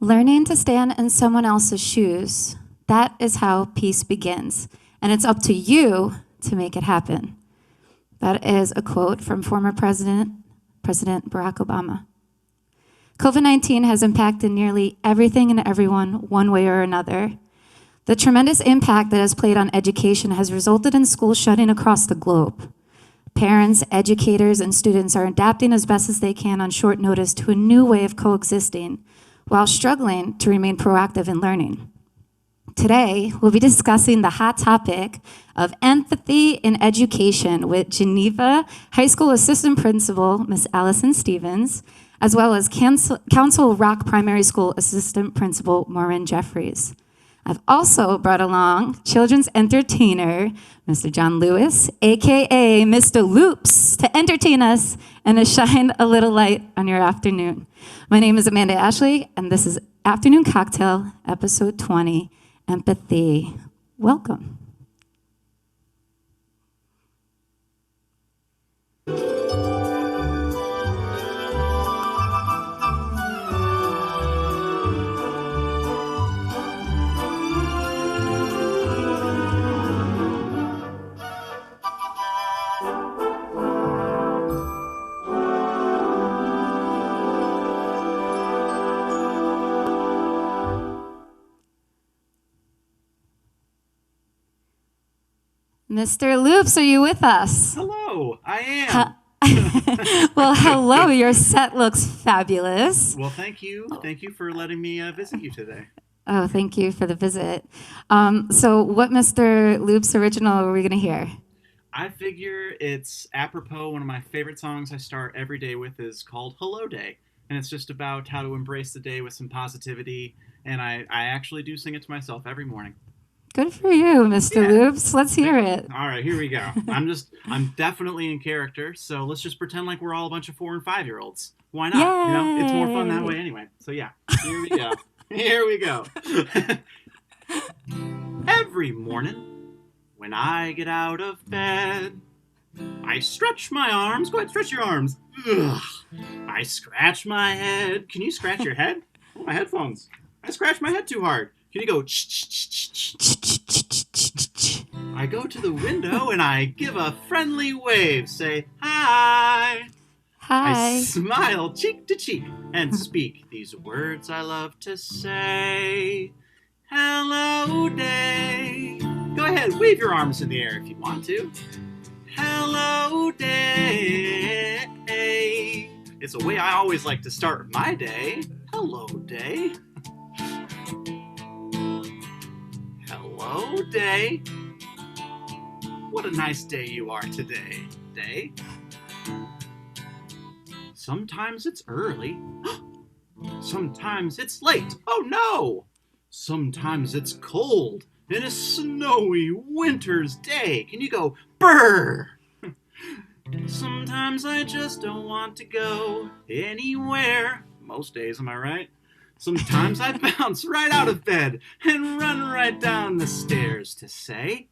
Learning to stand in someone else's shoes, that is how peace begins. And it's up to you to make it happen. That is a quote from former President Barack Obama. COVID-19 has impacted nearly everything and everyone one way or another. The tremendous impact that has played on education has resulted in schools shutting across the globe. Parents, educators, and students are adapting as best as they can on short notice to a new way of coexisting while struggling to remain proactive in learning. Today, we'll be discussing the hot topic of empathy in education with Geneva High School Assistant Principal, Ms. Allison Stevens, as well as Council Rock Primary School Assistant Principal, Maurin Jeffries. I've also brought along children's entertainer, Mr. John Lewis, AKA Mr. Loops, to entertain us and to shine a little light on your afternoon. My name is Amanda Ashley, and this is Afternoon Cocktail, Episode 20, Empathy. Welcome. Mr. Loops, are you with us? Hello, I am. Well, hello. Your set looks fabulous. Well, thank you. Thank you for letting me visit you today. Oh, thank you for the visit. So what Mr. Loops original are we going to hear? I figure it's apropos. One of my favorite songs I start every day with is called Hello Day. And it's just about how to embrace the day with some positivity. And I actually do sing it to myself every morning. Good for you, Mr. Loops. Let's hear it. All right, here we go. I'm definitely in character, so let's just pretend like we're all a bunch of 4 and 5-year-olds. Why not? Yay! You know, it's more fun that way anyway. So yeah, here we go. Here we go. Every morning when I get out of bed, I stretch my arms. Go ahead, stretch your arms. Ugh. I scratch my head. Can you scratch your head? Oh, my headphones. I scratch my head too hard. Can you go I go to the window and I give a friendly wave. Say hi. Hi. I smile cheek to cheek and speak these words I love to say. Hello day. Go ahead, wave your arms in the air if you want to. Hello day. It's a way I always like to start my day. Hello day. Hello, Day. What a nice day you are today, Day. Sometimes it's early. Sometimes it's late. Oh no! Sometimes it's cold in a snowy winter's day. Can you go, brr? Sometimes I just don't want to go anywhere. Most days, am I right? Sometimes I bounce right out of bed and run right down the stairs to say,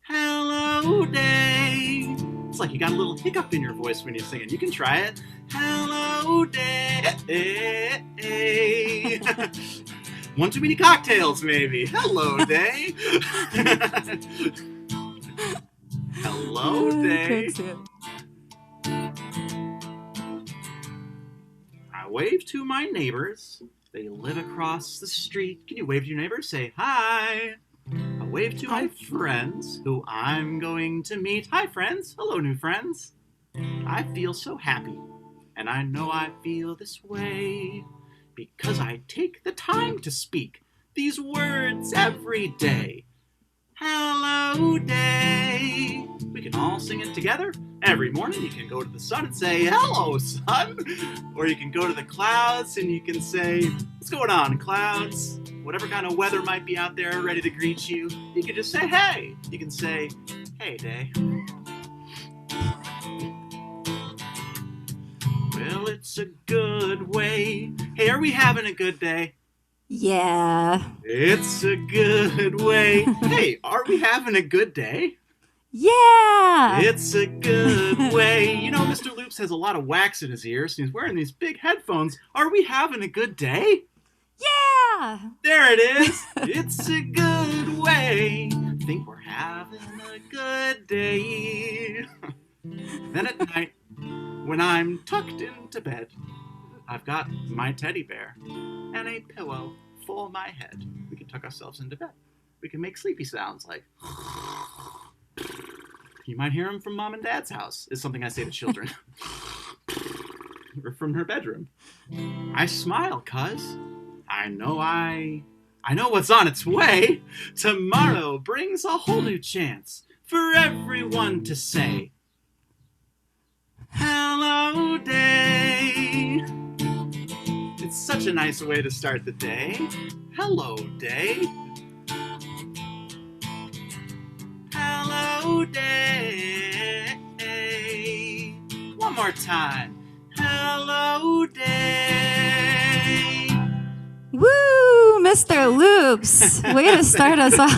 hello, day. It's like you got a little hiccup in your voice when you're singing. You can try it. Hello, day. One too many cocktails, maybe. Hello, day. Hello, day. I wave to my neighbors. They live across the street. Can you wave to your neighbors? Say hi. I wave to my friends who I'm going to meet. Hi, friends. Hello, new friends. I feel so happy, and I know I feel this way because I take the time to speak these words every day. Hello, day. We can all sing it together. Every morning you can go to the sun and say, hello, sun. Or you can go to the clouds and you can say, what's going on, clouds? Whatever kind of weather might be out there ready to greet you, you can just say, hey. You can say, hey, day. Well, it's a good way. Hey, are we having a good day? Yeah. It's a good way. Hey, are we having a good day? Yeah. It's a good way. You know, Mr. Loops has a lot of wax in his ears, and he's wearing these big headphones. Are we having a good day? Yeah. There it is. It's a good way. Think we're having a good day. Then at night, when I'm tucked into bed, I've got my teddy bear and a pillow for my head. We can tuck ourselves into bed. We can make sleepy sounds like. You might hear them from mom and dad's house, is something I say to children. Or from her bedroom. I smile, cuz I know what's on its way. Tomorrow brings a whole new chance for everyone to say, hello, day. It's such a nice way to start the day. Hello, day. Hello, day. One more time. Hello, day. Woo, Mr. Loops. Way to start us off.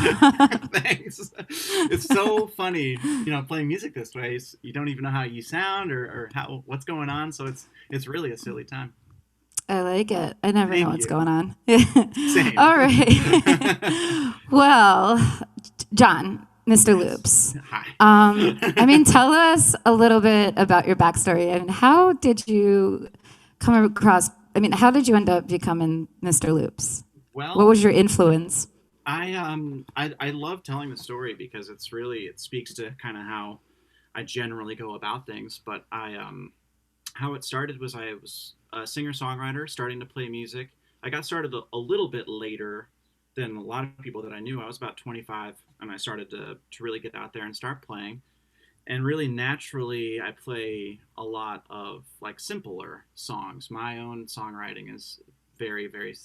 Thanks. It's so funny, playing music this way. You don't even know how you sound or what's going on. So it's really a silly time. I like it. I never know what's going on. Same. All right. Well, John, Mr. Loops. Hi. Tell us a little bit about your backstory. How did you come across? How did you end up becoming Mr. Loops? Well, what was your influence? I love telling the story because it speaks to kind of how I generally go about things. But how it started was I was a singer-songwriter starting to play music. I got started a little bit later than a lot of people that I knew. I was about 25 and I started to really get out there and start playing. And really naturally, I play a lot of like simpler songs. My own songwriting is very, very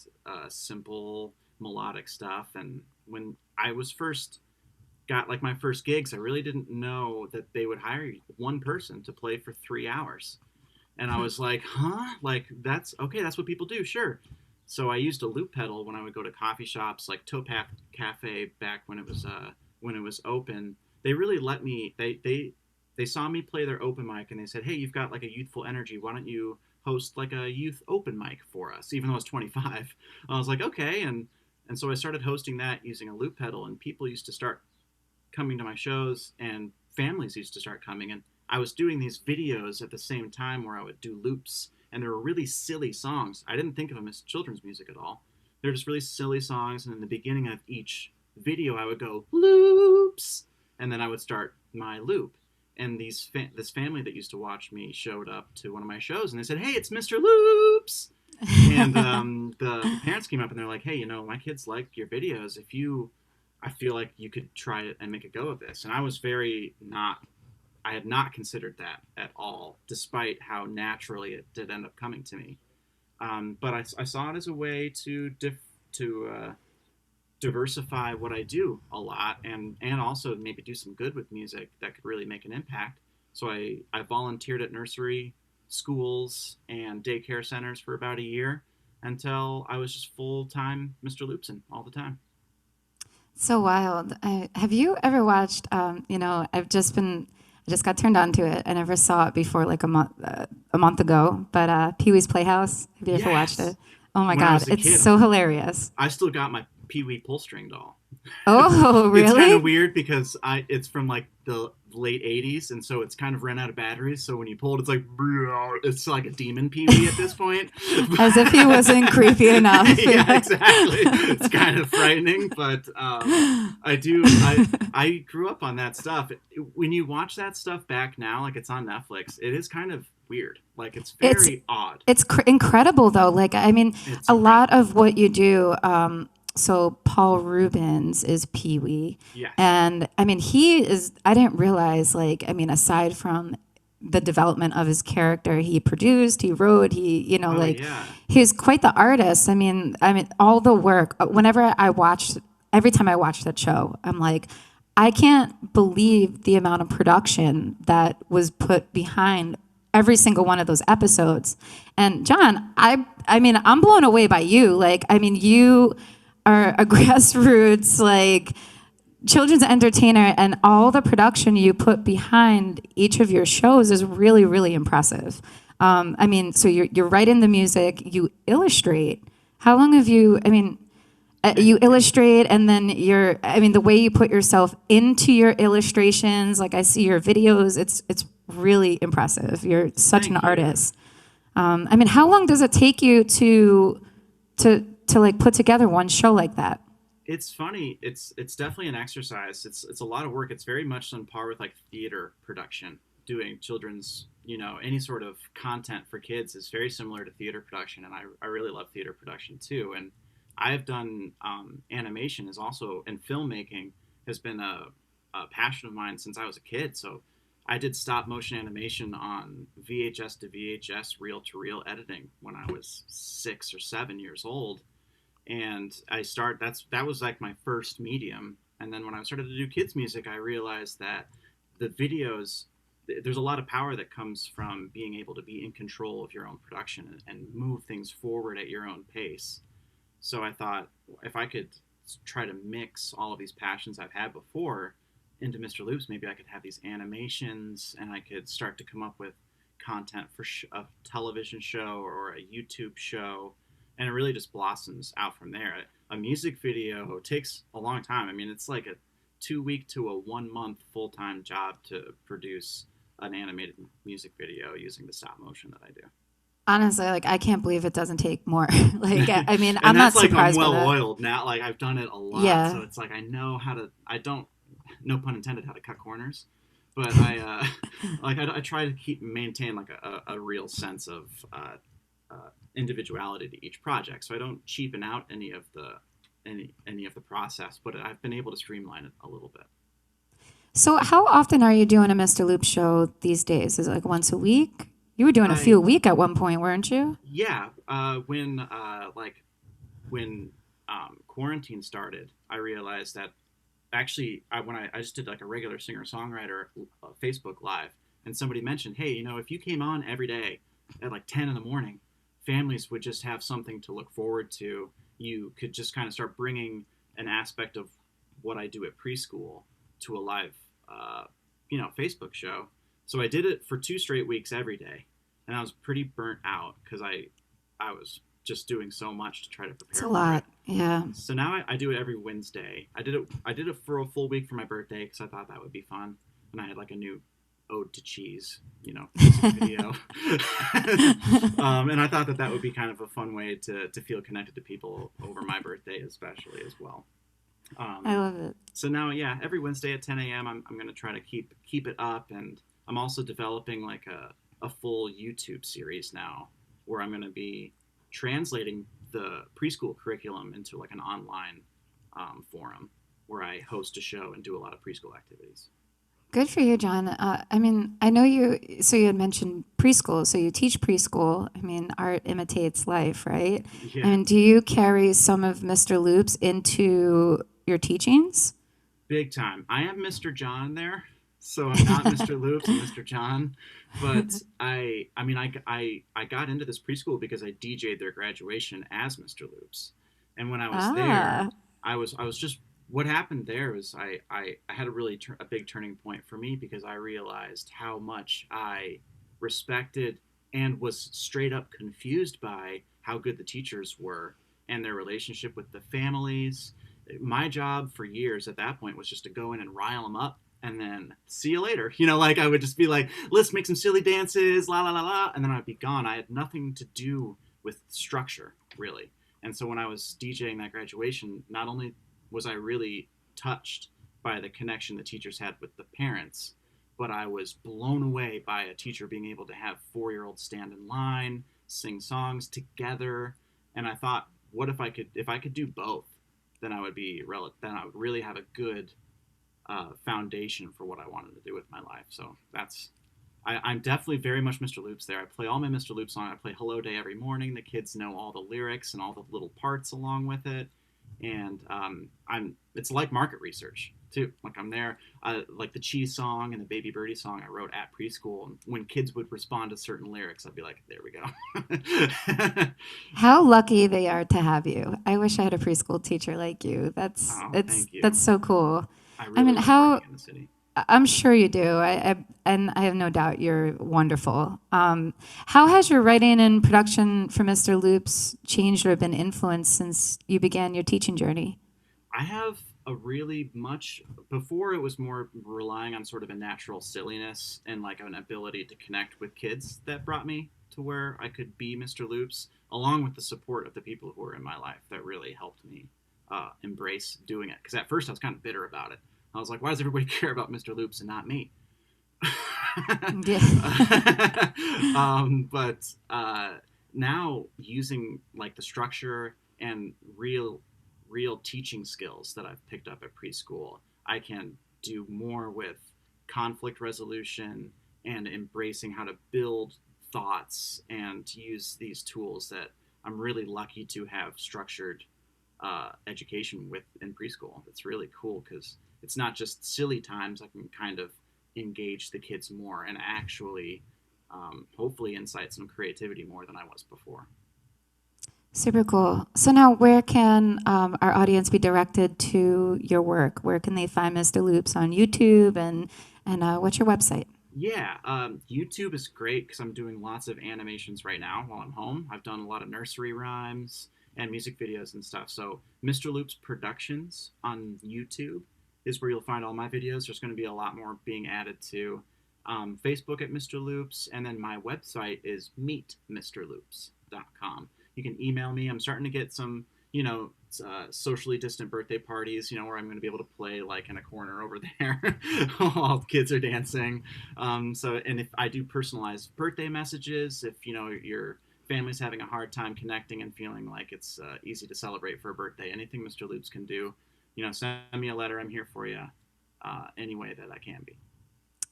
simple, melodic stuff. And when I was got like my first gigs, I really didn't know that they would hire one person to play for 3 hours. And I was like, huh? Like, that's okay. That's what people do. Sure. So I used a loop pedal when I would go to coffee shops like Towpath Cafe back when it was open. They really let me, they saw me play their open mic and they said, hey, you've got like a youthful energy. Why don't you host like a youth open mic for us? Even though I was 25. I was like, okay. And so I started hosting that using a loop pedal, and people used to start coming to my shows and families used to start coming. And I was doing these videos at the same time where I would do loops, and they were really silly songs. I didn't think of them as children's music at all. They're just really silly songs, and in the beginning of each video, I would go, loops, and then I would start my loop. And this family that used to watch me showed up to one of my shows, and they said, hey, it's Mr. Loops! And the parents came up, and they're like, hey, my kids like your videos. I feel like you could try it and make a go of this. And I was I had not considered that at all, despite how naturally it did end up coming to me. But I saw it as a way to diversify what I do a lot, and also maybe do some good with music that could really make an impact. So I volunteered at nursery schools and daycare centers for about a year until I was just full-time Mr. Loopson all the time. So wild. Have you ever watched, I just got turned on to it. I never saw it before like a month ago, but Pee-wee's Playhouse. Have you ever watched it? Oh my God, it's so hilarious. I still got my Pee-wee pull string doll. Oh, really? It's kind of weird because it's from like the late 80s, and so it's kind of ran out of batteries, so when you pull it, it's like a demon Pee-wee at this point. As if he wasn't creepy enough. Yeah, exactly. It's kind of frightening, but I grew up on that stuff. When you watch that stuff back now, like it's on Netflix, it is kind of weird. Like it's very odd. It's incredible though. Like, a lot of what you do, so Paul Rubens is Pee-wee. Yes. And he is, I didn't realize, aside from the development of his character, he produced, he wrote, he's quite the artist. All the work, every time I watch that show, I'm like, I can't believe the amount of production that was put behind every single one of those episodes. And John, I'm blown away by you. You are a grassroots children's entertainer, and all the production you put behind each of your shows is really, really impressive. So you're writing the music, you illustrate. How long have you, I mean, you illustrate and then the way you put yourself into your illustrations, like I see your videos, it's really impressive. You're such an Thank you. artist. I mean, how long does it take you to like put together one show like that? It's funny. It's definitely an exercise. It's a lot of work. It's very much on par with like theater production. Doing children's, any sort of content for kids is very similar to theater production, and I really love theater production too. And I've done animation is also, and filmmaking has been a passion of mine since I was a kid. So I did stop motion animation on VHS to VHS, reel to reel editing when I was 6 or 7 years old, and that was like my first medium. And then when I started to do kids music, I realized that the videos, there's a lot of power that comes from being able to be in control of your own production and move things forward at your own pace. So I thought if I could try to mix all of these passions I've had before into Mr. Loops, maybe I could have these animations and I could start to come up with content for a television show or a YouTube show. And it really just blossoms out from there. A music video takes a long time. I mean, it's like a 2 week to a 1 month full-time job to produce an animated music video using the stop motion that I do. Honestly, like I can't believe it doesn't take more. Like I mean, And I'm not that's like surprised I'm by that. well oiled now. Like I've done it a lot, Yeah. so it's like I know how to. I don't, no pun intended, how to cut corners. But I try to maintain like a real sense of individuality to each project, so I don't cheapen out any of the process. But I've been able to streamline it a little bit. So how often are you doing a Mr. Loop show these days? Is it like once a week? You were doing a few a week at one point, weren't you? Yeah. When quarantine started, I realized that actually I just did like a regular singer songwriter Facebook live, and somebody mentioned, hey, if you came on every day at like 10 in the morning, families would just have something to look forward to. You could just kind of start bringing an aspect of what I do at preschool to a live, Facebook show. So I did it for 2 straight weeks every day, and I was pretty burnt out because I was just doing so much to try to prepare. It's a lot, yeah. So now I do it every Wednesday. I did it for a full week for my birthday because I thought that would be fun, and I had like a new ode to cheese, video. And I thought that would be kind of a fun way to feel connected to people over my birthday, especially as well. I love it. So now, yeah, every Wednesday at 10 a.m. I'm going to try to keep it up, and I'm also developing like a full YouTube series now where I'm going to be translating the preschool curriculum into like an online forum where I host a show and do a lot of preschool activities. Good for you, John. I mean, I know so you had mentioned preschool, so you teach preschool. I mean, art imitates life, right? Yeah. And do you carry some of Mr. Loops into your teachings? Big time. I am Mr. John there, so I'm not Mr. Loops, I'm Mr. John. But I got into this preschool because I DJ'd their graduation as Mr. Loops, and when I was there, I was just. What happened there is I had a big turning point for me because I realized how much I respected and was straight up confused by how good the teachers were and their relationship with the families. My job for years at that point was just to go in and rile them up and then see you later. Like I would just be like, let's make some silly dances, la la la la, and then I'd be gone. I had nothing to do with structure, really. And so when I was DJing that graduation, not only was I really touched by the connection the teachers had with the parents, but I was blown away by a teacher being able to have 4-year-olds stand in line, sing songs together. And I thought, what if I could do both? Then I would really have a good foundation for what I wanted to do with my life. So I'm definitely very much Mr. Loops there. I play all my Mr. Loops songs. I play Hello Day every morning. The kids know all the lyrics and all the little parts along with it. And it's like market research too. Like I'm there, like the cheese song and the baby birdie song I wrote at preschool. And when kids would respond to certain lyrics, I'd be like, there we go. How lucky they are to have you. I wish I had a preschool teacher like you. Thank you. That's so cool. I mean, how in the city. I'm sure you do. And I have no doubt you're wonderful. How has your writing and production for Mr. Loops changed or been influenced since you began your teaching journey? I have a really much before it was more relying on sort of a natural silliness and like an ability to connect with kids that brought me to where I could be Mr. Loops, along with the support of the people who were in my life that really helped me embrace doing it. Because at first I was kind of bitter about it. I was like, why does everybody care about Mr. Loops and not me? Yeah. But now using like the structure and real teaching skills that I've picked up at preschool, I can do more with conflict resolution and embracing how to build thoughts and use these tools that I'm really lucky to have structured education with in preschool. It's really cool because it's not just silly times. I can kind of engage the kids more and actually hopefully incite some creativity more than I was before. Super cool. So now where can our audience be directed to your work? Where can they find Mr. Loops on YouTube and what's your website? Yeah, YouTube is great because I'm doing lots of animations right now while I'm home. I've done a lot of nursery rhymes and music videos and stuff. So Mr. Loops Productions on YouTube is where you'll find all my videos. There's going to be a lot more being added to Facebook at Mr. Loops, and then my website is meetmrloops.com. You can email me. I'm starting to get some, socially distant birthday parties, where I'm going to be able to play like in a corner over there while the kids are dancing. And if I do personalized birthday messages, if, your family's having a hard time connecting and feeling like it's easy to celebrate for a birthday, anything Mr. Loops can do, send me a letter. I'm here for you any way that I can be.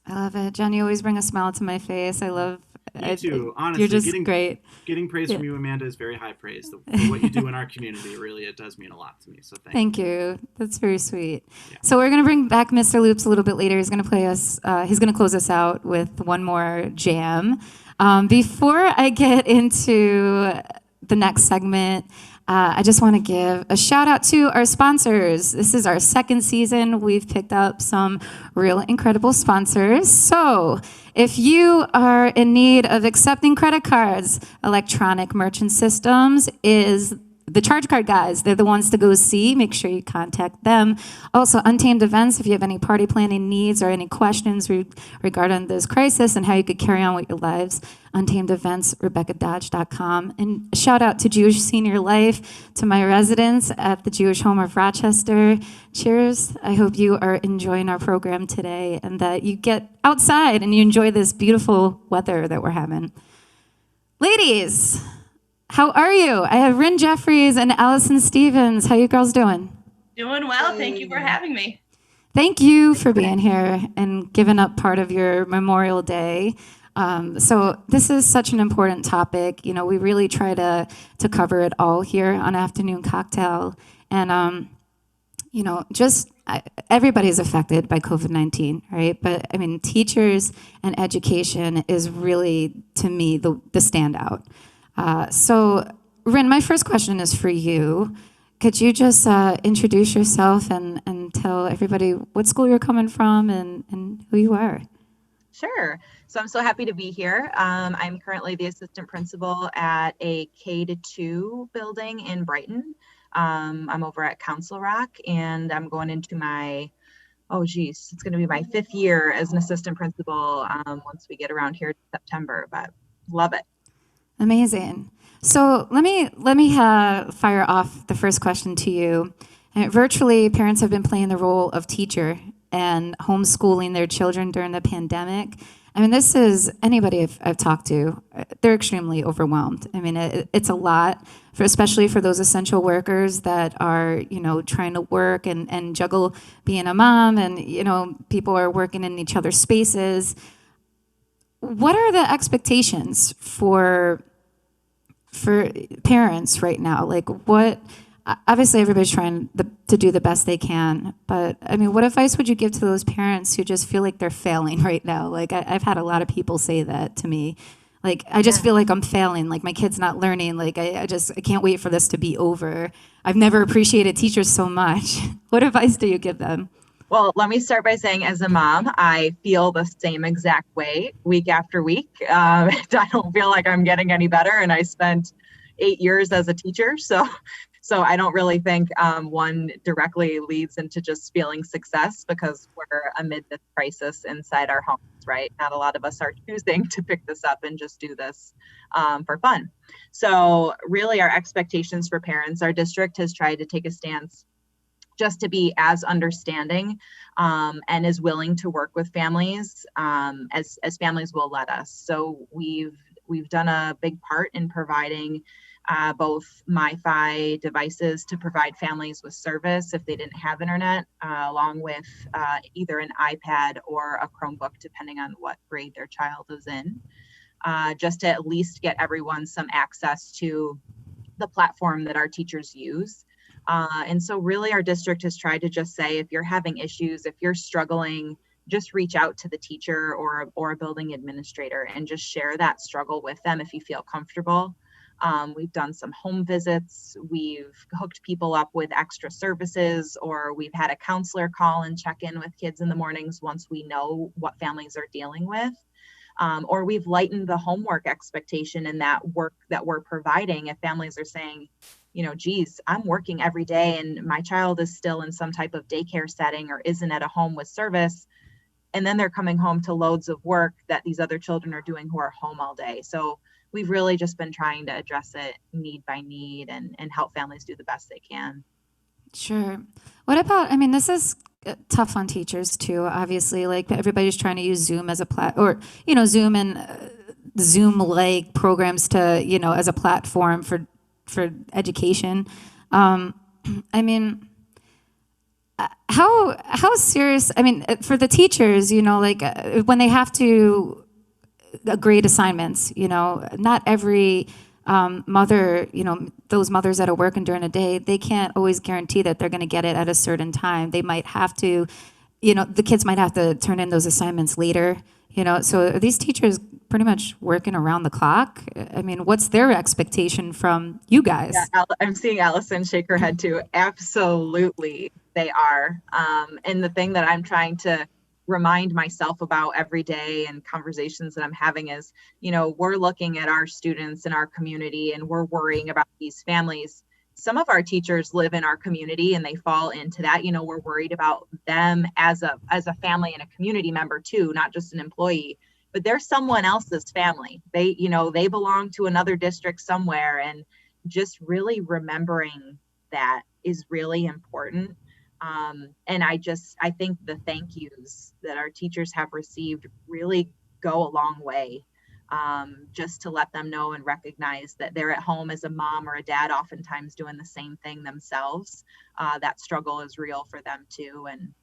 I love it. John, you always bring a smile to my face. I love You too. Honestly, you're just great. Getting praise from you, Amanda, is very high praise. What you do in our community, really, it does mean a lot to me. So thank you. That's very sweet. Yeah. So we're going to bring back Mr. Loops a little bit later. He's going to play us, he's going to close us out with one more jam. Before I get into the next segment, I just want to give a shout out to our sponsors. This is our second season. We've picked up some real incredible sponsors. So if you are in need of accepting credit cards, Electronic Merchant Systems is the charge card guys. They're the ones to go see. Make sure you contact them. Also, Untamed Events, if you have any party planning needs or any questions regarding this crisis and how you could carry on with your lives, Untamed Events, RebeccaDodge.com. And a shout out to Jewish Senior Life, to my residents at the Jewish Home of Rochester. Cheers. I hope you are enjoying our program today and that you get outside and you enjoy this beautiful weather that we're having. Ladies, how are you? I have Maurin Jeffries and Allison Stevens. How you girls doing? Doing well. Thank you for having me. Thank you for being here and giving up part of your Memorial Day. So this is such an important topic. We really try to cover it all here on Afternoon Cocktail. And, everybody's affected by COVID-19, right? But, teachers and education is really, to me, the standout. So, Rin, my first question is for you. Could you just introduce yourself and tell everybody what school you're coming from and who you are? Sure. So I'm so happy to be here. I'm currently the assistant principal at a K-2 building in Brighton. I'm over at Council Rock, and I'm going into it's going to be my 5th year as an assistant principal once we get around here in September, but love it. Amazing. So let me fire off the first question to you. Virtually, parents have been playing the role of teacher and homeschooling their children during the pandemic. This is anybody I've talked to, they're extremely overwhelmed. It's a lot, especially for those essential workers that are, trying to work and juggle being a mom and, people are working in each other's spaces. What are the expectations for parents right now? Obviously everybody's trying to do the best they can, but what advice would you give to those parents who just feel like they're failing right now? I've had a lot of people say that to me. I just feel like I'm failing, my kid's not learning, I can't wait for this to be over. I've never appreciated teachers so much. What advice do you give them? Well, let me start by saying, as a mom, I feel the same exact way week after week. I don't feel like I'm getting any better, and I spent 8 years as a teacher, so I don't really think one directly leads into just feeling success, because we're amid this crisis inside our homes, right? Not a lot of us are choosing to pick this up and just do this for fun. So, really, our expectations for parents, our district has tried to take a stance just to be as understanding and as willing to work with families as families will let us. So we've done a big part in providing both MiFi devices to provide families with service if they didn't have internet, along with either an iPad or a Chromebook, depending on what grade their child is in, just to at least get everyone some access to the platform that our teachers use. And so really our district has tried to just say, if you're having issues, if you're struggling, just reach out to the teacher or a building administrator and just share that struggle with them if you feel comfortable. We've done some home visits. We've hooked people up with extra services, or we've had a counselor call and check in with kids in the mornings once we know what families are dealing with. Or we've lightened the homework expectation in that work that we're providing. If families are saying, geez, I'm working every day and my child is still in some type of daycare setting or isn't at a home with service, and then they're coming home to loads of work that these other children are doing who are home all day. So we've really just been trying to address it need by need and help families do the best they can. Sure. What about, this is tough on teachers too, obviously, like everybody's trying to use Zoom as a Zoom and Zoom-like programs to, as a platform for education. How serious, for the teachers, when they have to grade assignments, not every mother, those mothers that are working during the day, they can't always guarantee that they're going to get it at a certain time. They might have to, the kids might have to turn in those assignments later, so are these teachers pretty much working around the clock? What's their expectation from you guys? Yeah, I'm seeing Allison shake her head too. Absolutely, they are. And the thing that I'm trying to remind myself about every day and conversations that I'm having is, we're looking at our students in our community and we're worrying about these families. Some of our teachers live in our community and they fall into that. We're worried about them as a family and a community member too, not just an employee, but they're someone else's family. They belong to another district somewhere, and just really remembering that is really important. And I think the thank yous that our teachers have received really go a long way, just to let them know and recognize that they're at home as a mom or a dad, oftentimes doing the same thing themselves. That struggle is real for them too. And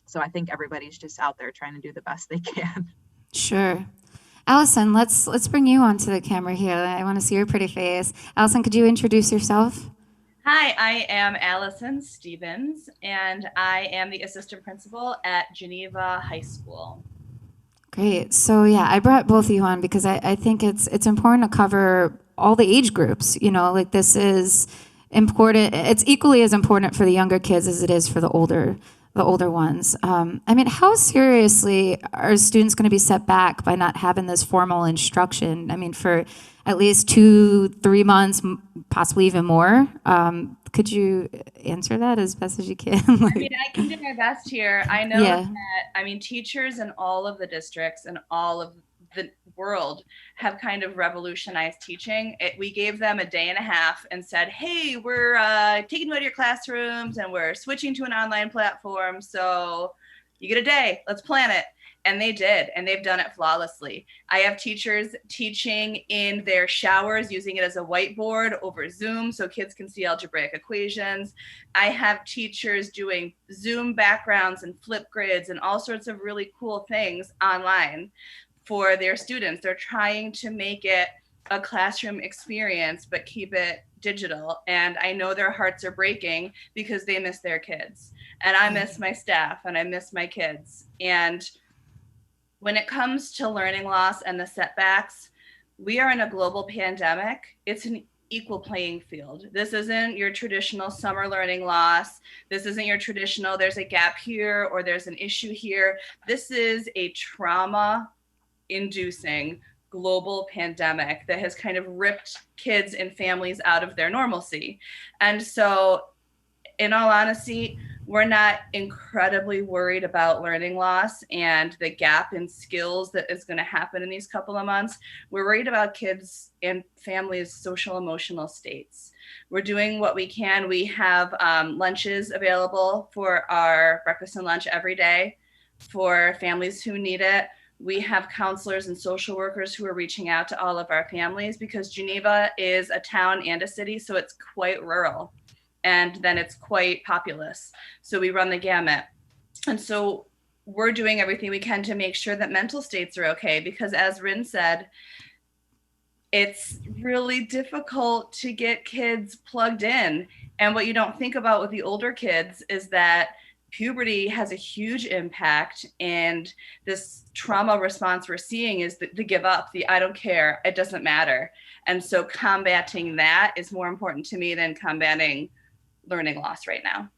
so I think everybody's just out there trying to do the best they can. Sure. Allison, let's bring you onto the camera here. I want to see your pretty face. Allison, could you introduce yourself? Hi, I am Allison Stevens, and I am the assistant principal at Geneva High School. Great. So yeah, I brought both of you on because I think it's important to cover all the age groups. This is important. It's equally as important for the younger kids as it is for the older ones. How seriously are students going to be set back by not having this formal instruction? For at least 2-3 months, possibly even more. Could you answer that as best as you can? I can do my best here. I know that, teachers in all of the districts and all of the world have kind of revolutionized teaching. We gave them a day and a half and said, hey, we're taking you out of your classrooms and we're switching to an online platform. So you get a day, let's plan it. And they did, and they've done it flawlessly. I have teachers teaching in their showers, using it as a whiteboard over Zoom so kids can see algebraic equations. I have teachers doing Zoom backgrounds and flip grids and all sorts of really cool things online for their students. They're trying to make it a classroom experience, but keep it digital. And I know their hearts are breaking because they miss their kids. And I miss my staff and I miss my kids. And when it comes to learning loss and the setbacks, we are in a global pandemic. It's an equal playing field. This isn't your traditional summer learning loss. This isn't your traditional, there's a gap here or there's an issue here. This is a trauma inducing global pandemic that has kind of ripped kids and families out of their normalcy. And so, in all honesty, we're not incredibly worried about learning loss and the gap in skills that is going to happen in these couple of months. We're worried about kids and families' social emotional states. We're doing what we can. We have lunches available for our breakfast and lunch every day for families who need it. We have counselors and social workers who are reaching out to all of our families because Geneva is a town and a city, so it's quite rural. And then it's quite populous. So we run the gamut. And so we're doing everything we can to make sure that mental states are okay, because as Rin said, it's really difficult to get kids plugged in. And what you don't think about with the older kids is that puberty has a huge impact, and this trauma response we're seeing is the give up, the I don't care, it doesn't matter. And so combating that is more important to me than combating learning loss right now.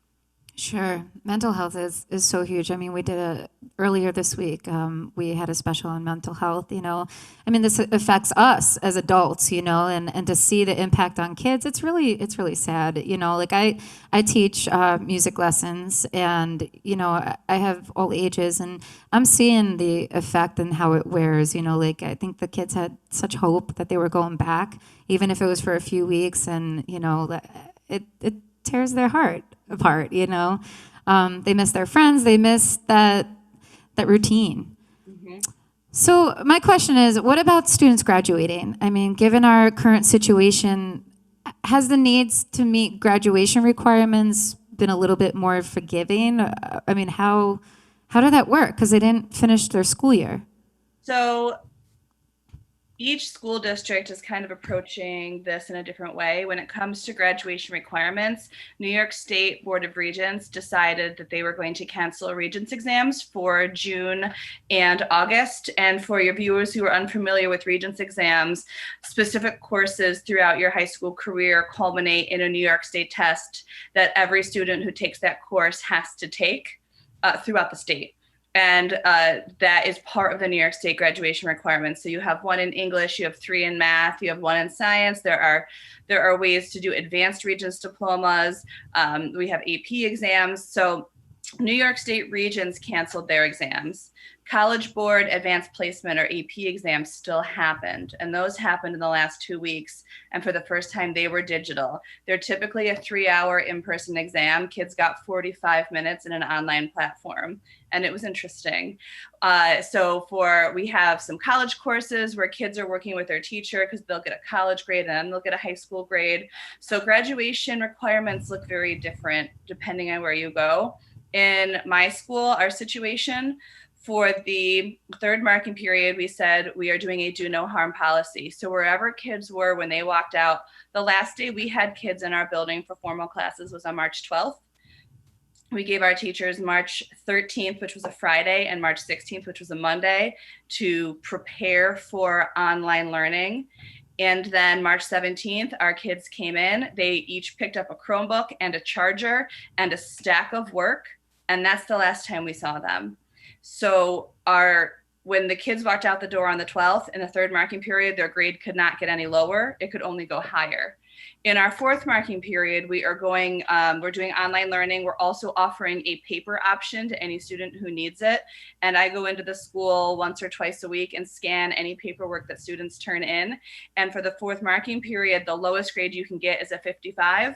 Sure. Mental health is so huge. I mean, we did earlier this week, we had a special on mental health, you know. I mean, this affects us as adults, you know, and to see the impact on kids, it's really sad, you know. Like I teach music lessons, and, you know, I have all ages, and I'm seeing the effect and how it wears, you know. Like I think the kids had such hope that they were going back, even if it was for a few weeks, and, you know, it tears their heart apart, you know. They miss their friends, they miss that routine. Mm-hmm. So my question is, what about students graduating? I mean, given our current situation, has the needs to meet graduation requirements been a little bit more forgiving? I mean, how did that work? Because they didn't finish their school year. So each school district is kind of approaching this in a different way. When it comes to graduation requirements, New York State Board of Regents decided that they were going to cancel Regents exams for June and August. And for your viewers who are unfamiliar with Regents exams, specific courses throughout your high school career culminate in a New York State test that every student who takes that course has to take throughout the state. And that is part of the New York State graduation requirements. So you have one in English, you have 3 in math, you have 1 in science. There are ways to do advanced Regents diplomas. We have AP exams. So New York State Regents canceled their exams. College Board Advanced Placement or AP exams still happened, and those happened in the last 2 weeks. And for the first time, they were digital. They're typically a 3-hour in-person exam. Kids got 45 minutes in an online platform, and it was interesting. We have some college courses where kids are working with their teacher because they'll get a college grade and then they'll get a high school grade. So graduation requirements look very different depending on where you go. In my school, our situation, for the 3rd marking period, we said we are doing a do no harm policy. So wherever kids were when they walked out, the last day we had kids in our building for formal classes was on March 12th. We gave our teachers March 13th, which was a Friday, and March 16th, which was a Monday, to prepare for online learning. And then March 17th, our kids came in. They each picked up a Chromebook and a charger and a stack of work. And that's the last time we saw them. So when the kids walked out the door on the 12th in the 3rd marking period, their grade could not get any lower. It could only go higher. In our 4th marking period, we're doing online learning. We're also offering a paper option to any student who needs it. And I go into the school once or twice a week and scan any paperwork that students turn in. And for the 4th marking period, the lowest grade you can get is a 55.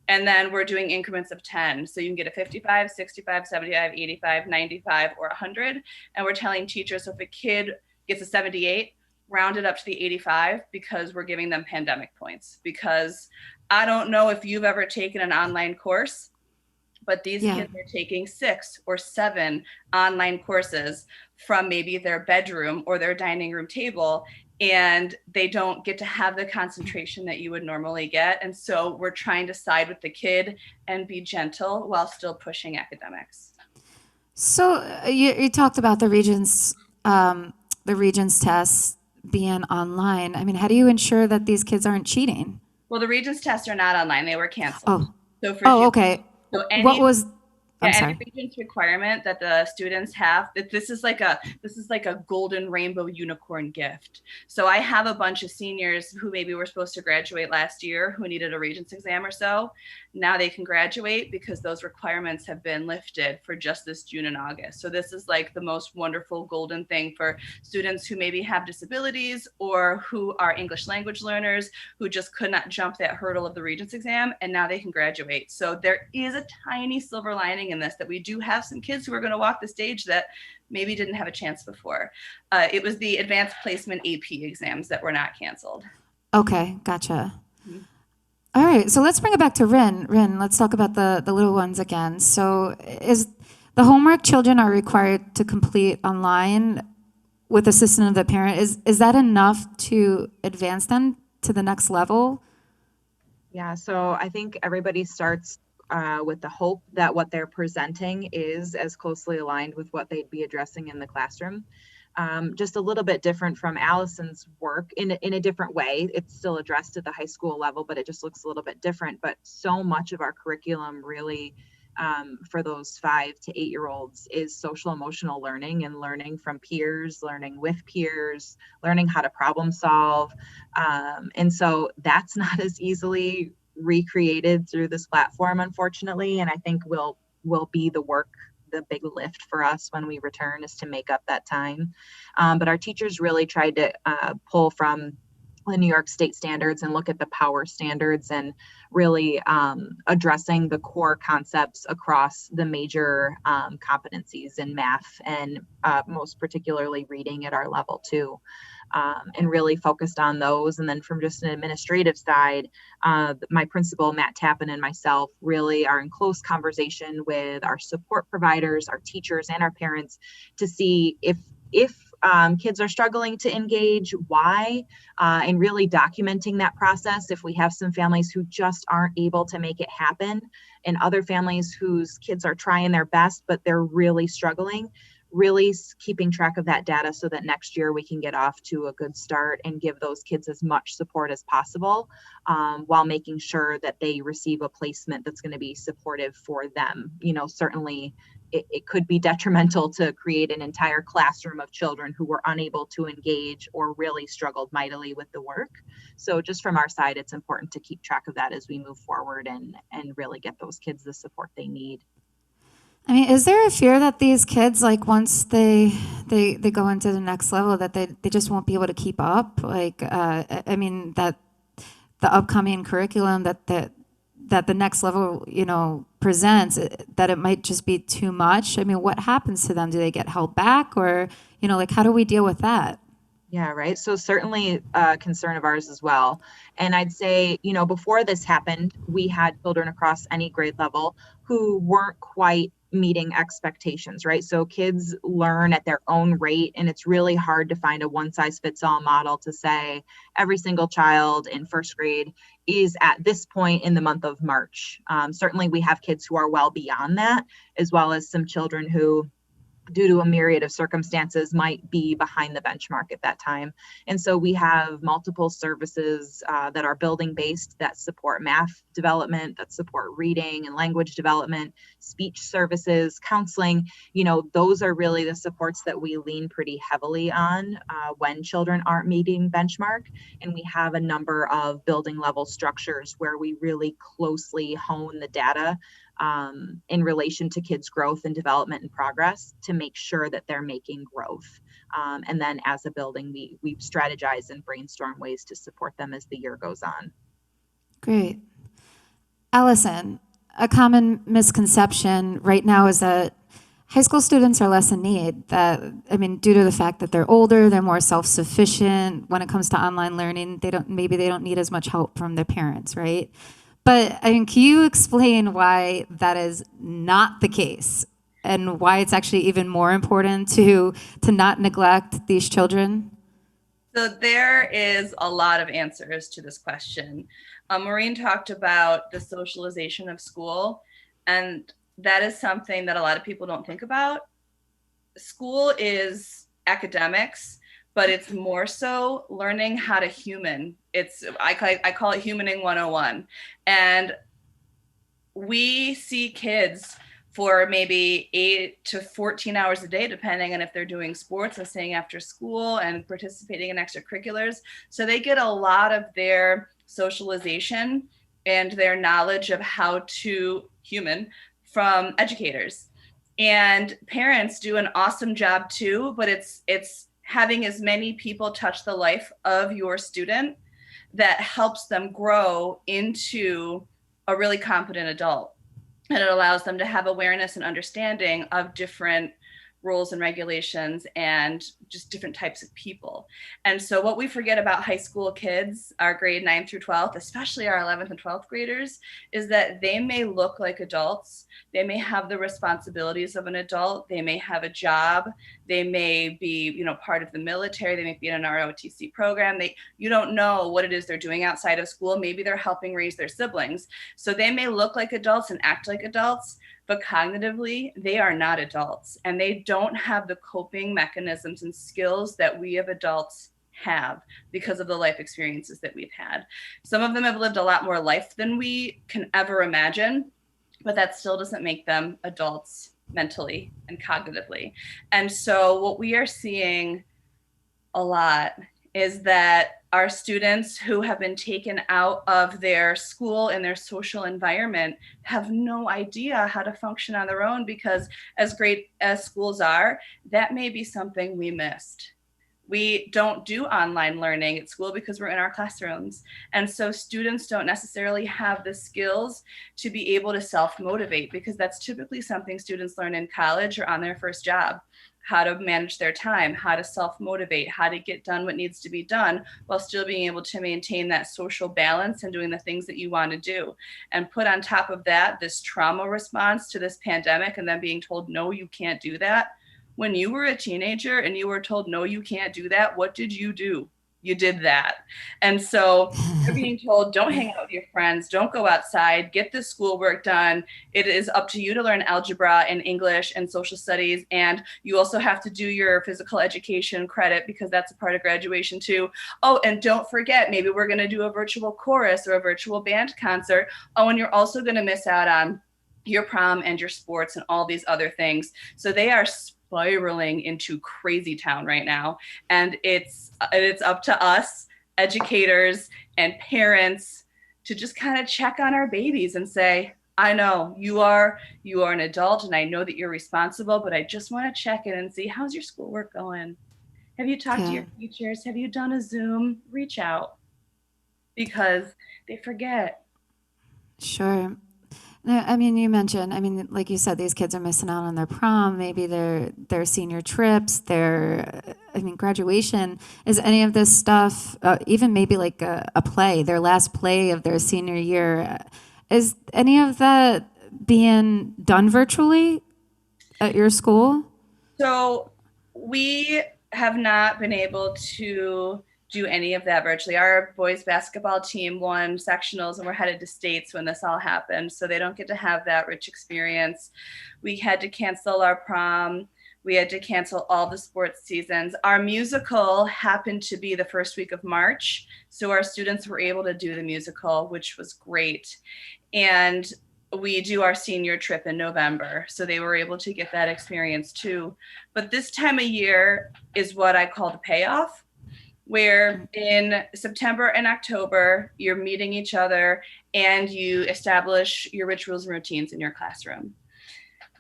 And then we're doing increments of 10. So you can get a 55, 65, 75, 85, 95, or 100. And we're telling teachers, so if a kid gets a 78, round it up to the 85 because we're giving them pandemic points. Because I don't know if you've ever taken an online course, but these kids are taking 6 or 7 online courses from maybe their bedroom or their dining room table, and they don't get to have the concentration that you would normally get. And so we're trying to side with the kid and be gentle while still pushing academics. So you talked about the Regents tests being online. I mean, how do you ensure that these kids aren't cheating? Well, the Regents tests are not online. They were canceled. Oh, So for oh, okay. so What was, I'm any sorry. Regents requirement that the students have, that this is like a golden rainbow unicorn gift. So I have a bunch of seniors who maybe were supposed to graduate last year who needed a Regents exam or so. Now they can graduate because those requirements have been lifted for just this June and August. So this is like the most wonderful golden thing for students who maybe have disabilities or who are English language learners who just could not jump that hurdle of the Regents exam, and now they can graduate. So there is a tiny silver lining in this, that we do have some kids who are going to walk the stage that maybe didn't have a chance before. It was the advanced placement AP exams that were not canceled. Okay, gotcha. All right, so let's bring it back to Rin. Rin, let's talk about the little ones again. So is the homework children are required to complete online with assistance of the parent, is that enough to advance them to the next level? Yeah, so I think everybody starts with the hope that what they're presenting is as closely aligned with what they'd be addressing in the classroom. Just a little bit different from Allison's work in a different way. It's still addressed at the high school level, but it just looks a little bit different. But so much of our curriculum really for those 5 to 8-year-olds is social emotional learning and learning from peers, learning with peers, learning how to problem solve. And so that's not as easily recreated through this platform, unfortunately. And I think will be the big lift for us when we return, is to make up that time. But our teachers really tried to pull from the New York State standards and look at the power standards, and really addressing the core concepts across the major competencies in math, and most particularly reading at our level 2. And really focused on those. And then from just an administrative side, my principal, Matt Tappan, and myself really are in close conversation with our support providers, our teachers, and our parents to see if kids are struggling to engage, why, and really documenting that process. If we have some families who just aren't able to make it happen, and other families whose kids are trying their best, but they're really struggling, really keeping track of that data so that next year we can get off to a good start and give those kids as much support as possible, while making sure that they receive a placement that's going to be supportive for them. Certainly it could be detrimental to create an entire classroom of children who were unable to engage or really struggled mightily with the work. So just from our side, it's important to keep track of that as we move forward and really get those kids the support they need. I mean, is there a fear that these kids, like once they go into the next level, that they just won't be able to keep up? Like, I mean, that the upcoming curriculum that the next level, presents, that it might just be too much? I mean, what happens to them? Do they get held back, or, like, how do we deal with that? Yeah, right. So certainly a concern of ours as well. And I'd say, before this happened, we had children across any grade level who weren't quite meeting expectations, right? So kids learn at their own rate, and it's really hard to find a one size fits all model to say every single child in first grade is at this point in the month of March. Certainly we have kids who are well beyond that, as well as some children who, due to a myriad of circumstances, might be behind the benchmark at that time. And so we have multiple services that are building based, that support math development, that support reading and language development, speech services, counseling. Those are really the supports that we lean pretty heavily on when children aren't meeting benchmark. And we have a number of building level structures where we really closely hone the data in relation to kids' growth and development and progress to make sure that they're making growth. And then as a building, we strategize and brainstorm ways to support them as the year goes on. Great. Allison, a common misconception right now is that high school students are less in need. Due to the fact that they're older, they're more self-sufficient. When it comes to online learning, they don't need as much help from their parents, right? But can you explain why that is not the case, and why it's actually even more important to not neglect these children? So there is a lot of answers to this question. Maurin talked about the socialization of school, and that is something that a lot of people don't think about. School is academics, but it's more so learning how to human. I call it humaning 101. And we see kids for maybe 8 to 14 hours a day, depending on if they're doing sports and staying after school and participating in extracurriculars. So they get a lot of their socialization and their knowledge of how to human from educators. And parents do an awesome job too, but it's having as many people touch the life of your student that helps them grow into a really competent adult. And it allows them to have awareness and understanding of different rules and regulations and just different types of people. And so what we forget about high school kids, our grade 9 through 12th, especially our 11th and 12th graders, is that they may look like adults. They may have the responsibilities of an adult. They may have a job. They may be, part of the military. They may be in an ROTC program. You don't know what it is they're doing outside of school. Maybe they're helping raise their siblings. So they may look like adults and act like adults, but cognitively, they are not adults, and they don't have the coping mechanisms and skills that we of adults have because of the life experiences that we've had. Some of them have lived a lot more life than we can ever imagine, but that still doesn't make them adults mentally and cognitively. And so what we are seeing a lot is that our students who have been taken out of their school and their social environment have no idea how to function on their own, because as great as schools are, that may be something we missed. We don't do online learning at school because we're in our classrooms. And so students don't necessarily have the skills to be able to self-motivate, because that's typically something students learn in college or on their first job. How to manage their time, how to self-motivate, how to get done what needs to be done while still being able to maintain that social balance and doing the things that you want to do. And put on top of that, this trauma response to this pandemic and then being told, no, you can't do that. When you were a teenager and you were told, no, you can't do that, what did you do? You did that. And so you're being told, don't hang out with your friends, don't go outside, get this schoolwork done. It is up to you to learn algebra and English and social studies. And you also have to do your physical education credit because that's a part of graduation too. Oh, and don't forget, maybe we're going to do a virtual chorus or a virtual band concert. Oh, and you're also going to miss out on your prom and your sports and all these other things. So they are spiraling into crazy town right now. And it's up to us, educators and parents, to just kind of check on our babies and say, I know you are an adult and I know that you're responsible, but I just want to check in and see, how's your schoolwork going? Have you talked to your teachers? Have you done a Zoom? Reach out, because they forget. Sure. No, I mean, you mentioned, like you said, these kids are missing out on their prom, maybe their senior trips, graduation. Is any of this stuff, even maybe like a play, their last play of their senior year, is any of that being done virtually at your school? So we have not been able to do any of that virtually. Our boys basketball team won sectionals and we're headed to states when this all happened. So they don't get to have that rich experience. We had to cancel our prom. We had to cancel all the sports seasons. Our musical happened to be the first week of March. So our students were able to do the musical, which was great. And we do our senior trip in November. So they were able to get that experience too. But this time of year is what I call the payoff, where in September and October, you're meeting each other and you establish your rituals and routines in your classroom.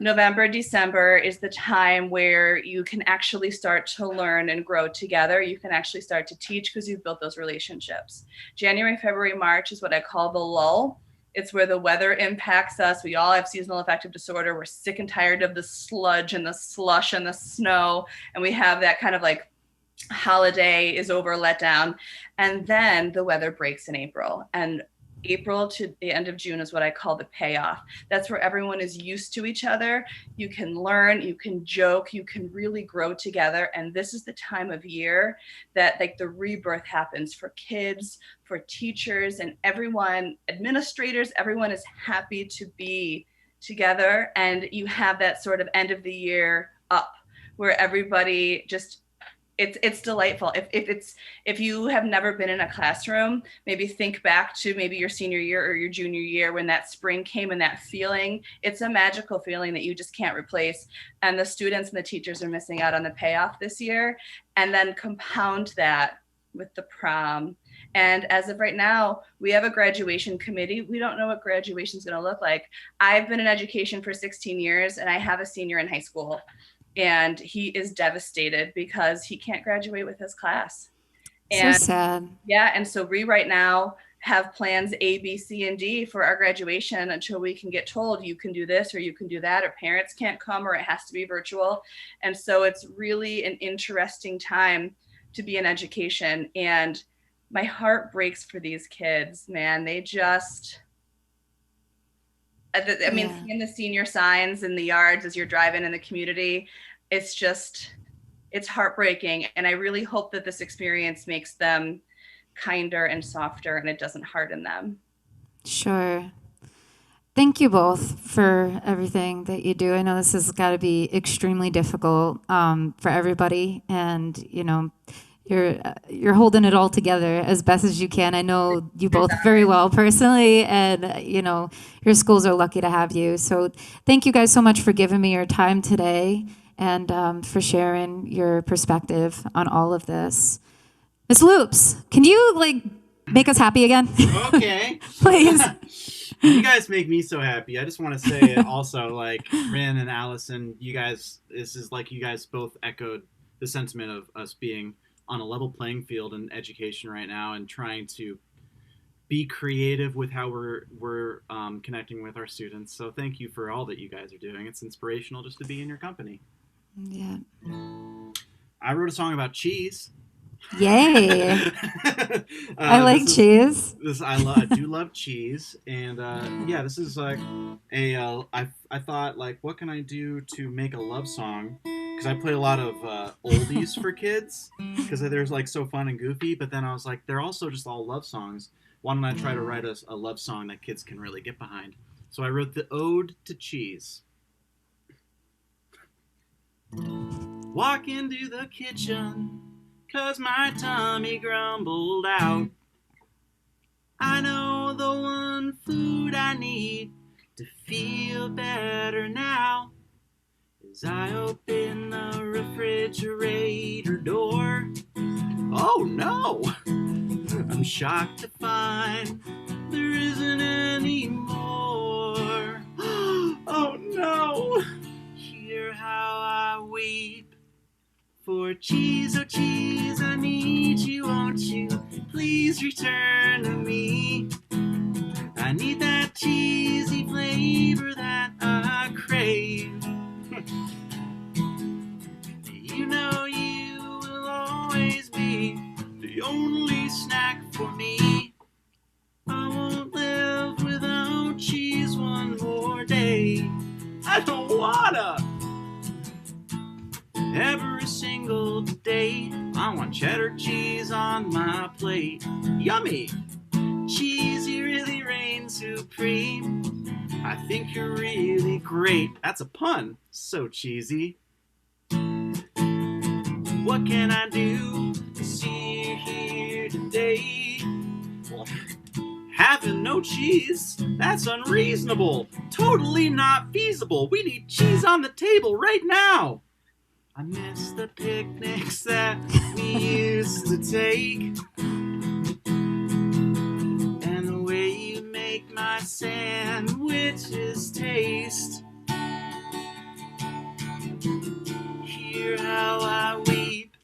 November, December is the time where you can actually start to learn and grow together. You can actually start to teach because you've built those relationships. January, February, March is what I call the lull. It's where the weather impacts us. We all have seasonal affective disorder. We're sick and tired of the sludge and the slush and the snow. And we have that kind of like holiday is over, let down. And then the weather breaks in April. And April to the end of June is what I call the payoff. That's where everyone is used to each other. You can learn, you can joke, you can really grow together. And this is the time of year that like the rebirth happens for kids, for teachers, and everyone, administrators, everyone is happy to be together. And you have that sort of end of the year up where everybody just it's delightful. If you have never been in a classroom, maybe think back to maybe your senior year or your junior year when that spring came and that feeling. It's a magical feeling that you just can't replace. And the students and the teachers are missing out on the payoff this year. And then compound that with the prom. And as of right now, we have a graduation committee. We don't know what graduation is going to look like. I've been in education for 16 years and I have a senior in high school. And he is devastated because he can't graduate with his class. And so sad. Yeah, and so we right now have plans A, B, C, and D for our graduation until we can get told you can do this or you can do that, or parents can't come or it has to be virtual. And so it's really an interesting time to be in education. And my heart breaks for these kids, man. They just... seeing the senior signs in the yards as you're driving in the community, it's heartbreaking. And I really hope that this experience makes them kinder and softer and it doesn't harden them. Sure. Thank you both for everything that you do. I know this has got to be extremely difficult for everybody. And, you're holding it all together as best as you can. I know you both very well personally, and your schools are lucky to have you. So thank you guys so much for giving me your time today and for sharing your perspective on all of this. Ms. Loops, can you make us happy again? Okay. Please. You guys make me so happy. I just want to say also, Rin and Allison, you guys both echoed the sentiment of us being on a level playing field in education right now and trying to be creative with how we're connecting with our students. So thank you for all that you guys are doing. It's inspirational just to be in your company. Yeah. I wrote a song about cheese. Yay. I like cheese. I do love cheese. And this is I thought, what can I do to make a love song? Because I play a lot of oldies for kids because they're so fun and goofy. But then I was like, they're also just all love songs. Why don't I try to write a love song that kids can really get behind? So I wrote the Ode to Cheese. Walk into the kitchen 'cause my tummy grumbled out. I know the one food I need to feel better now. As I open the refrigerator door, oh no! I'm shocked to find there isn't any more. Oh no! Hear how I weep for cheese, oh cheese, I need you, won't you please return to me? I need that cheesy flavor that I crave. You know you will always be the only snack for me. I won't live without cheese one more day. I don't wanna. Every single day, I want cheddar cheese on my plate. Yummy! Cheesy really reigns supreme. I think you're really great. That's a pun. So cheesy. What can I do to see you here today? Well, having no cheese? That's unreasonable. Totally not feasible. We need cheese on the table right now. I miss the picnics that we used to take. And the way you make my sandwiches taste. Hear how I weep.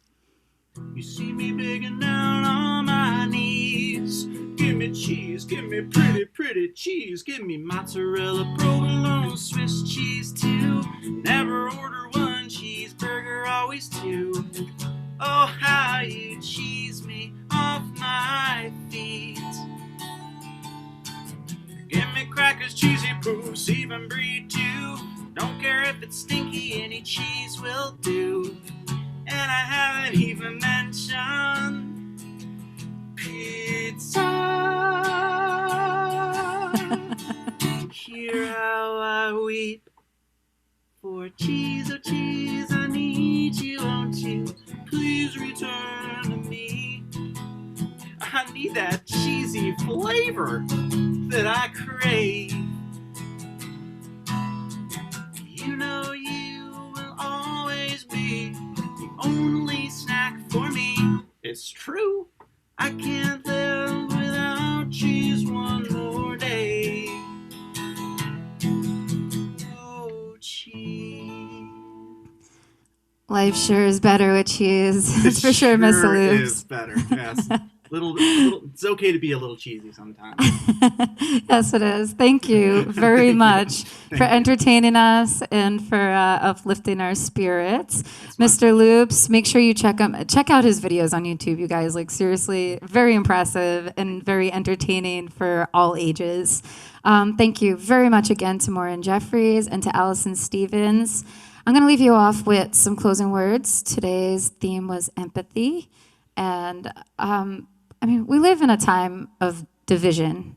You see me begging down on my knees. Give me cheese, give me pretty, pretty cheese. Give me mozzarella, provolone, Swiss cheese too. Never order one cheeseburger, always two. Oh, how you cheese me off my feet. Give me crackers, cheesy poofs, even brie too. Don't care if it's stinky, any cheese will do. And I haven't even mentioned pizza. Hear how I weep for cheese, oh cheese, I need you, won't you please return I need that cheesy flavor that I crave. You know you will always be the only snack for me. It's true, I can't live without cheese one more day. Oh, cheese. Life sure is better with cheese. That's for sure, Miss Sure Loops. is better, yes. Little, it's okay to be a little cheesy sometimes. Yes, it is. Thank you very much for entertaining us and for uplifting our spirits. Mr. Loops, make sure you check out his videos on YouTube, you guys. Like, seriously, very impressive and very entertaining for all ages. Thank you very much again to Maurin Jeffries and to Allison Stevens. I'm going to leave you off with some closing words. Today's theme was empathy. And we live in a time of division,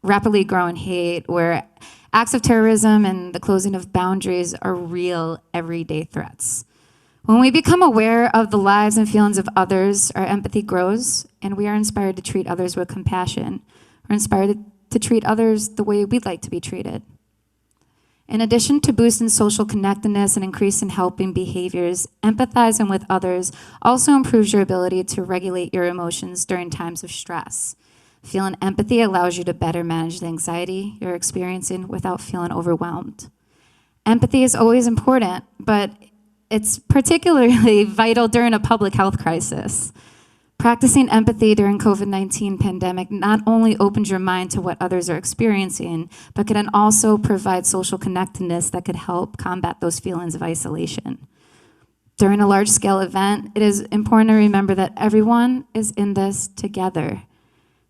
rapidly growing hate, where acts of terrorism and the closing of boundaries are real, everyday threats. When we become aware of the lives and feelings of others, our empathy grows, and we are inspired to treat others with compassion. We're inspired to treat others the way we'd like to be treated. In addition to boosting social connectedness and increasing helping behaviors, empathizing with others also improves your ability to regulate your emotions during times of stress. Feeling empathy allows you to better manage the anxiety you're experiencing without feeling overwhelmed. Empathy is always important, but it's particularly vital during a public health crisis. Practicing empathy during COVID-19 pandemic not only opens your mind to what others are experiencing, but can also provide social connectedness that could help combat those feelings of isolation. During a large-scale event, it is important to remember that everyone is in this together.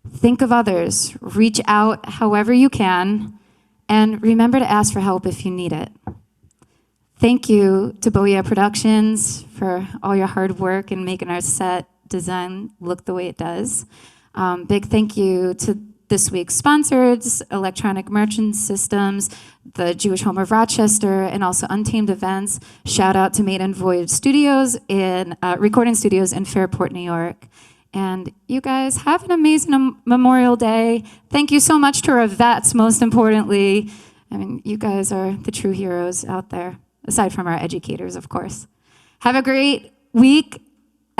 Think of others, reach out however you can, and remember to ask for help if you need it. Thank you to Boya Productions for all your hard work in making our set design look the way it does. Big thank you to this week's sponsors, Electronic Merchant Systems, the Jewish Home of Rochester, and also Untamed Events. Shout out to Maiden Voyage Studios in recording studios in Fairport, New York. And you guys have an amazing Memorial Day. Thank you so much to our vets, most importantly. You guys are the true heroes out there, aside from our educators, of course. Have a great week.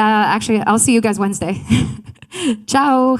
Actually, I'll see you guys Wednesday. Ciao.